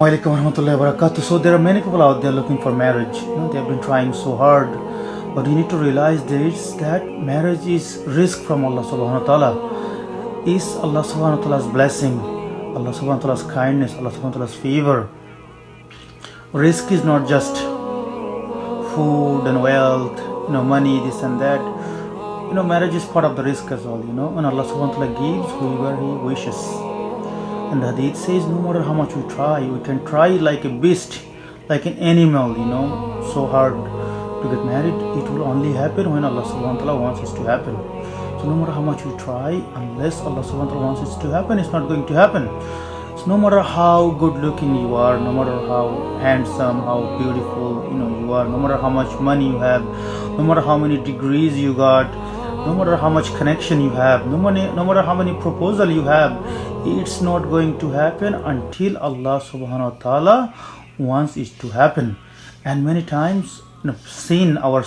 Walaikum warahmatullahi wabarakatuh. So there are many people out there looking for marriage. They have been trying so hard, but you need to realize this that marriage is risk from Allah Subhanahu wa Taala. Is Allah Subhanahu wa Taala's blessing, Allah Subhanahu wa Taala's kindness, Allah Subhanahu wa Taala's favor. Risk is not just food and wealth, money, this and that. Marriage is part of the risk as well. And Allah Subhanahu wa Taala gives whoever He wishes. And the hadith says, no matter how much we try, we can try like a beast, like an animal, so hard to get married. It will only happen when Allah Subhanahu wa Taala wants it to happen. So no matter how much we try, unless Allah Subhanahu wa Taala wants it to happen, it's not going to happen. So no matter how good looking you are, no matter how handsome, how beautiful you are, no matter how much money you have, no matter how many degrees you got, no matter how much connection you have, no matter how many proposal you have, it's not going to happen until Allah Subhanahu wa Taala wants it to happen. And many times sin, our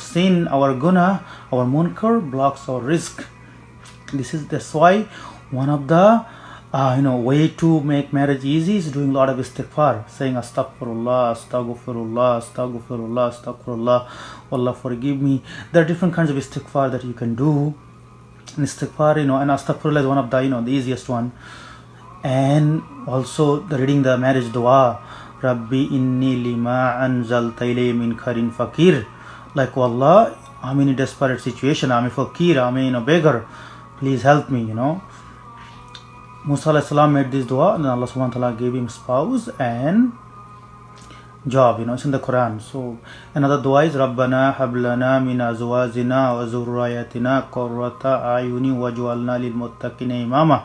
guna, our munkar blocks our risk. That's why one of the way to make marriage easy is doing a lot of istighfar, saying astaghfirullah, astaghfirullah, astaghfirullah, astaghfirullah, Allah forgive me. There are different kinds of istighfar that you can do. And istighfar, and astaghfirullah is one of the the easiest one. And also reading the marriage dua, Rabbi inni lima anzalta ilay min kharin fakir. Like, Allah, I'm in a desperate situation, I'm a fakir, I'm a beggar, please help me. Musa alayhi salam made this dua, and Allah subhanahu wa ta'ala gave him spouse and job. It's in the Quran. So another dua is Rabbana hablana min azwajina wa zurriyatina qurrata ayuni waj'alna lil muttaqina imama.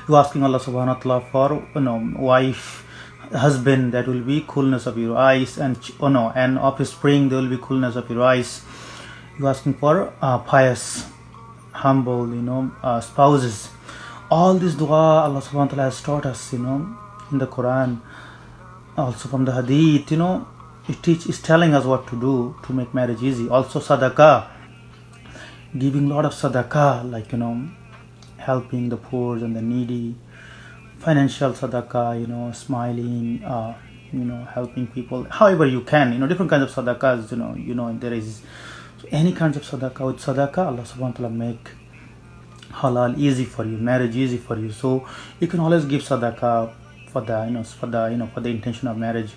You're asking Allah subhanahu wa ta'ala for wife, husband, that will be coolness of your eyes, and and offspring, there will be coolness of your eyes. You're asking for pious, humble, spouses. All this dua Allah subhanahu wa ta'ala has taught us, in the Quran, also from the hadith, it's telling us what to do to make marriage easy. Also sadaqah, giving a lot of sadaqah, like, helping the poor and the needy, financial sadaqah, smiling, helping people, however you can, different kinds of sadaqahs, there is any kinds of sadaqah. With sadaqah, Allah subhanahu wa ta'ala make halal easy for you, marriage easy for you. So you can always give sadaqah for the intention of marriage,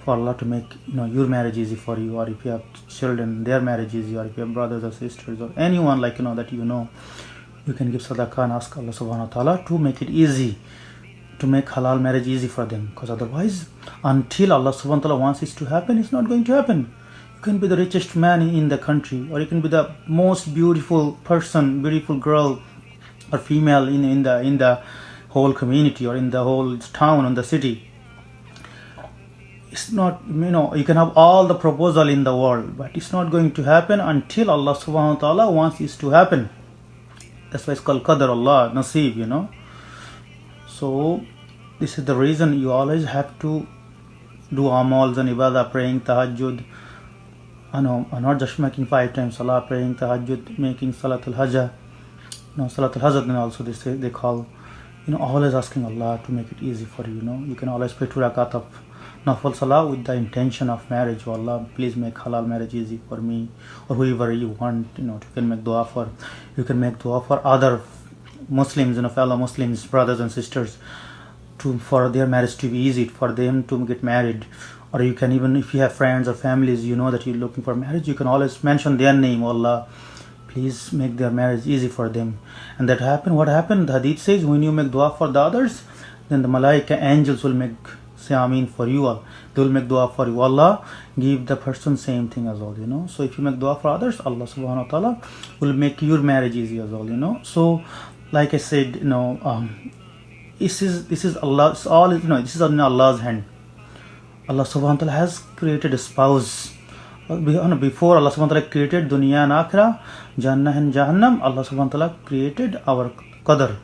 for Allah to make your marriage easy for you, or if you have children, their marriage easy, or if you have brothers or sisters or anyone that you can give sadaqah and ask Allah subhanahu wa ta'ala to make it easy, to make halal marriage easy for them. Because otherwise, until Allah subhanahu wa ta'ala wants it to happen, it's not going to happen. You can be the richest man in the country, or you can be the most beautiful person, beautiful girl or female in the whole community, or in the whole town and the city. It's not, you can have all the proposal in the world, but it's not going to happen until Allah subhanahu wa ta'ala wants it to happen. That's why it's called qadar Allah, nasib, So this is the reason you always have to do amals and ibadah, praying tahajjud, not just making 5 times salah, praying tahajjud, making salatul hajjah, salatul hajjah, then also they call, always asking Allah to make it easy for you. You can always pray 2 rakat of nafal salah with the intention of marriage. Oh Allah, please make halal marriage easy for me, or whoever you want. You can make dua for. You can make dua for other Muslims, fellow Muslims, brothers and sisters, for their marriage to be easy, for them to get married. Or you can, even if you have friends or families, that you're looking for marriage, you can always mention their name. Oh Allah, please make their marriage easy for them. And that happened. What happened? The hadith says, when you make dua for the others, then the malaika, angels will say Ameen for you. They will make dua for you. Allah give the person same thing as well. So if you make dua for others, Allah subhanahu wa ta'ala will make your marriage easy as well. So like I said, this is Allah. It's all this is in Allah's hand. Allah subhanahu wa ta'ala has created a spouse. Before Allah subhanahu wa ta'ala created dunya and akhirah, Jannah and Jahannam, Allah subhanahu wa ta'ala created our qadar,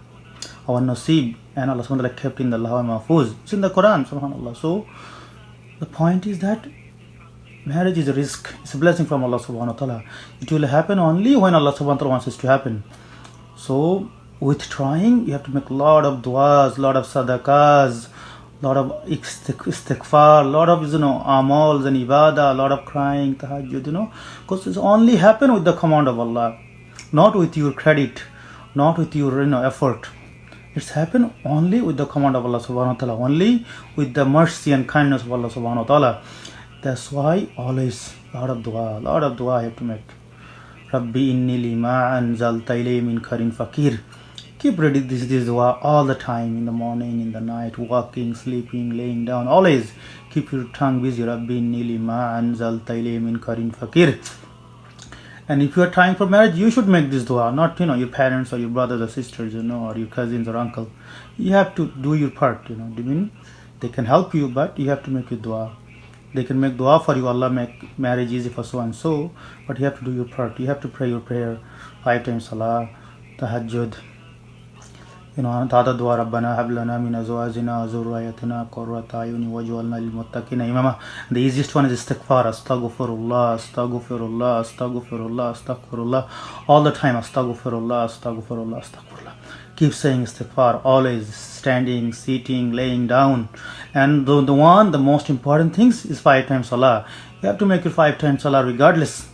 our nasib, and Allah subhanahu wa ta'ala kept in the Law Mahfuz. It's in the Quran, subhanAllah. So the point is that marriage is a risk, it's a blessing from Allah subhanahu wa ta'ala. It will happen only when Allah subhanahu wa ta'ala wants it to happen. So with trying, you have to make a lot of du'as, lot of sadaqahs, lot of istighfar, lot of amals and ibadah, lot of crying, tahajjud, because it's only happen with the command of Allah, not with your credit, not with your effort. It's happened only with the command of Allah subhanahu wa ta'ala, only with the mercy and kindness of Allah subhanahu wa ta'ala. That's why always lot of dua I have to make. Rabbi inni lima anzalta ilayya min kharin fakir. Keep reading this dua all the time, in the morning, in the night, walking, sleeping, laying down, always keep your tongue busy. Rabbi inni lima anzalta ilayya min kharin fakir. And if you are trying for marriage, you should make this dua, not your parents or your brothers or sisters, or your cousins or uncle. You have to do your part. They can help you, but you have to make your dua. They can make dua for you, Allah make marriage easy for so and so, but you have to do your part. You have to pray your prayer 5 times salah, tahajjud. Tada dua Rabbana hab lana min azwajina wa zurriyyatina qurrata ayuni waj'alna lil muttaqina imama. The easiest one is istighfar, astaghfirullah, astaghfirullah, astaghfirullah, astaghfirullah. All the time, astaghfirullah, astaghfirullah, astaghfirullah. Keep saying istighfar, always, standing, sitting, laying down. And the most important things is 5 times salah. You have to make your 5 times salah regardless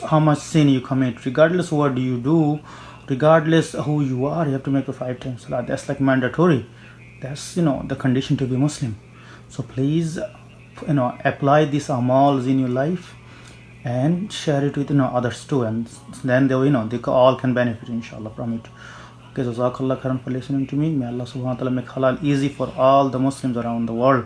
how much sin you commit, regardless what you do, regardless who you are, you have to make your 5 times salah. That's like mandatory. That's the condition to be Muslim. So please apply these amals in your life and share it with others too, and then they all can benefit inshallah from it. Okay, so Jazakallah khairan for listening to me. May Allah subhanahu wa ta'ala make halal easy for all the Muslims around the world.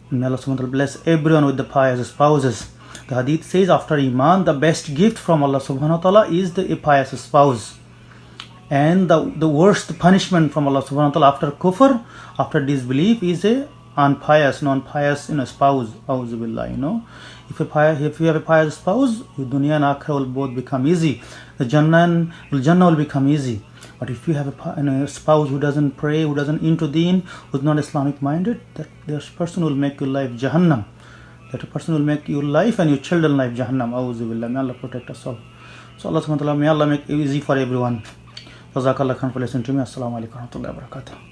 May Allah subhanahu wa ta'ala bless everyone with the pious spouses. The hadith says, after Iman, the best gift from Allah subhanahu wa ta'ala is the pious spouse. And the worst punishment from Allah subhanahu wa ta'ala after kufr, after disbelief, is a non-pious spouse. Auzubillah, If you have a pious spouse, your dunya and akhirah will both become easy. The Jannah will become easy. But if you have a spouse who doesn't pray, who doesn't into deen, who's not Islamic minded, that person will make your life Jahannam. That person will make your life and your children's life Jahannam. Auzubillah. May Allah protect us all. So Allah subhanahu wa ta'ala, may Allah make it easy for everyone. Jazakallah khan for listening to me. Assalamu alaikum wa rahmatullahi wa barakatuh.